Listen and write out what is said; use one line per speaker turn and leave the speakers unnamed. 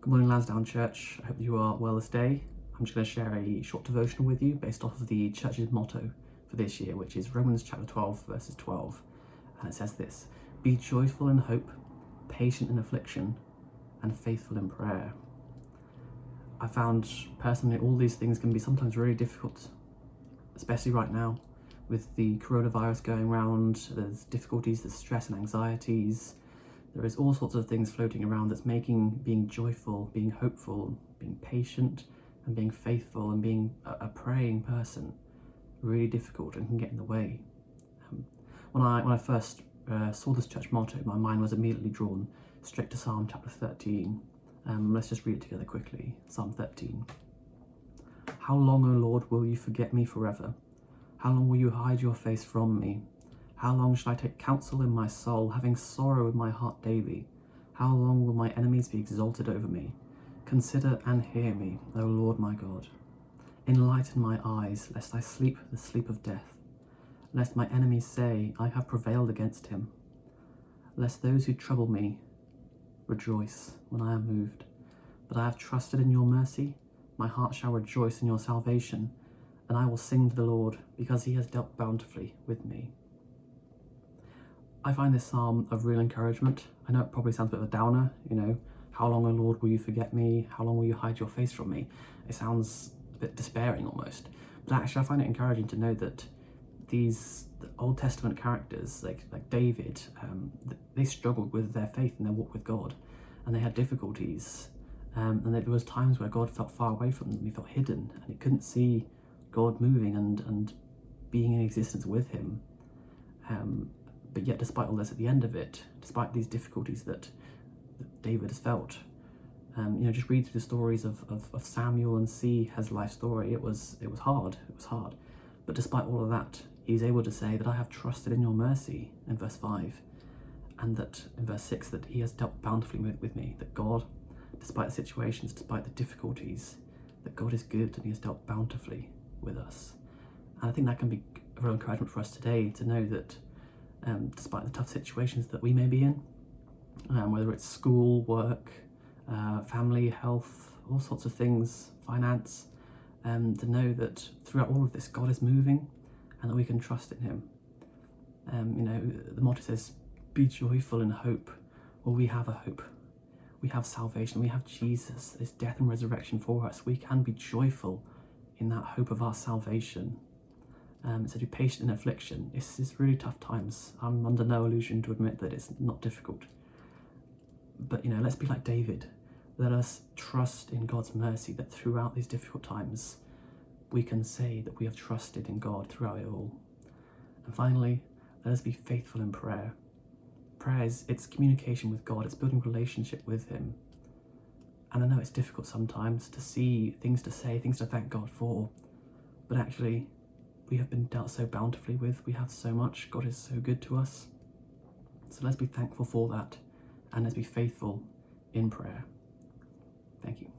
Good morning, Lansdowne Church. I hope you are well this day. I'm just going to share a short devotional with you based off of the church's motto for this year, which is Romans chapter 12, verses 12. And it says this: "Be joyful in hope, patient in affliction, and faithful in prayer." I found personally all these things can be sometimes really difficult, especially right now with the coronavirus going around. There's difficulties, there's stress and anxieties. There is all sorts of things floating around that's making being joyful, being hopeful, being patient and being faithful and being a praying person really difficult and can get in the way. When I first saw this church motto, my mind was immediately drawn straight to Psalm chapter 13. Let's just read it together quickly. Psalm 13. "How long, O Lord, will you forget me forever? How long will you hide your face from me? How long shall I take counsel in my soul, having sorrow in my heart daily? How long will my enemies be exalted over me? Consider and hear me, O Lord my God. Enlighten my eyes, lest I sleep the sleep of death. Lest my enemies say, I have prevailed against him. Lest those who trouble me rejoice when I am moved. But I have trusted in your mercy. My heart shall rejoice in your salvation, and I will sing to the Lord, because he has dealt bountifully with me." I find this psalm of real encouragement. I know it probably sounds a bit of a downer, how long, O Lord, will you forget me? How long will you hide your face from me? It sounds a bit despairing almost. But actually I find it encouraging to know that the Old Testament characters, like David, they struggled with their faith and their walk with God, and they had difficulties. And there was times where God felt far away from them. He felt hidden, and he couldn't see God moving and being in existence with him. But yet, despite all this, at the end of it, despite these difficulties that David has felt, just read through the stories of Samuel and see his life story. It was hard. It was hard. But despite all of that, he's able to say that I have trusted in your mercy in verse 5, and that in verse 6 that he has dealt bountifully with me. That God, despite the situations, despite the difficulties, that God is good and he has dealt bountifully with us. And I think that can be a real encouragement for us today to know that despite the tough situations that we may be in, whether it's school, work, family, health, all sorts of things, finance, to know that throughout all of this, God is moving and that we can trust in him. The motto says, "Be joyful in hope." Well, we have a hope. We have salvation. We have Jesus, his death and resurrection for us. We can be joyful in that hope of our salvation. So be patient in affliction. This is really tough times. I'm under no illusion to admit that it's not difficult. But, let's be like David. Let us trust in God's mercy, that throughout these difficult times, we can say that we have trusted in God throughout it all. And finally, let us be faithful in prayer. Prayer it's communication with God. It's building relationship with him. And I know it's difficult sometimes to see things to say, things to thank God for. But actually, we have been dealt so bountifully with. We have so much. God is so good to us. So let's be thankful for that. And let's be faithful in prayer. Thank you.